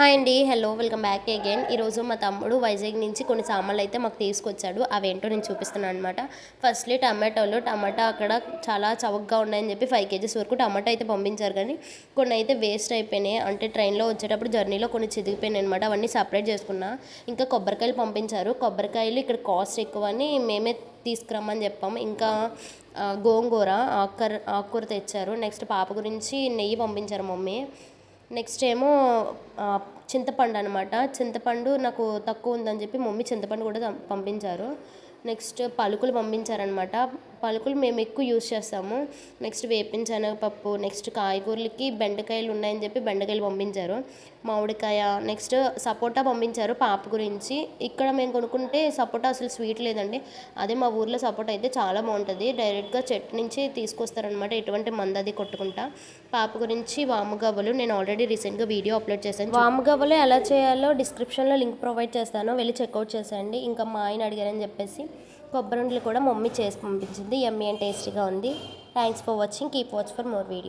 Hi అండి. Hello, welcome back again. ఈరోజు మా తమ్ముడు వైజాగ్ నుంచి కొన్ని సామాన్లు అయితే మాకు తీసుకొచ్చాడు. అవేంటో నేను చూపిస్తున్నాను అనమాట. ఫస్ట్లీ టమాటా అక్కడ చాలా చవకగా ఉన్నాయని చెప్పి 5 కేజీస్ వరకు టమాటా అయితే పంపించారు. కానీ కొన్ని అయితే వేస్ట్ అయిపోయినాయి. అంటే ట్రైన్లో వచ్చేటప్పుడు జర్నీలో కొన్ని చిదిగిపోయినాయి అనమాట. అవన్నీ సపరేట్ చేసుకున్నా. ఇంకా కొబ్బరికాయలు పంపించారు. కొబ్బరికాయలు ఇక్కడ కాస్ట్ ఎక్కువ అని మేమే తీసుకురమ్మని చెప్పాము. ఇంకా గోంగూర ఆకుకూర తెచ్చారు. నెక్స్ట్ పాప గురించి నెయ్యి పంపించారు మమ్మీ. నెక్స్ట్ ఏమో చింతపండు అనమాట. చింతపండు నాకు తక్కువ ఉందని చెప్పి మమ్మీ చింతపండు కూడా పంపించారు. నెక్స్ట్ పలుకులు పంపించారనమాట. పలుకులు మేము ఎక్కువ యూజ్ చేస్తాము. నెక్స్ట్ వేపిన శనగపప్పు, నెక్స్ట్ కాయగూరలకి బెండకాయలు ఉన్నాయని చెప్పి బెండకాయలు పంపించారు. మామిడికాయ, నెక్స్ట్ సపోటా పంపించారు పాప గురించి. ఇక్కడ మేము కొనుక్కుంటే సపోటా అసలు స్వీట్ లేదండి. అదే మా ఊర్లో సపోటా అయితే చాలా బాగుంటుంది. డైరెక్ట్గా చెట్టు నుంచి తీసుకొస్తారనమాట, ఎటువంటి మందది కొట్టుకుంటా. పాప గురించి వాముగవ్వలు నేను ఆల్రెడీ రీసెంట్గా వీడియో అప్లోడ్ చేశాను. వాముగవ్వలు ఎలా చేయాలో డిస్క్రిప్షన్లో లింక్ ప్రొవైడ్ చేస్తాను, వెళ్ళి చెక్అవుట్ చేసేయండి. ఇంకా మా ఆయన అడిగారని చెప్పేసి కొబ్బరి ఉండలు కూడా మమ్మీ చేసి పంపించింది. యమ్మీ అండ్ టేస్టీగా ఉంది. Thanks for watching. Keep watch for more video.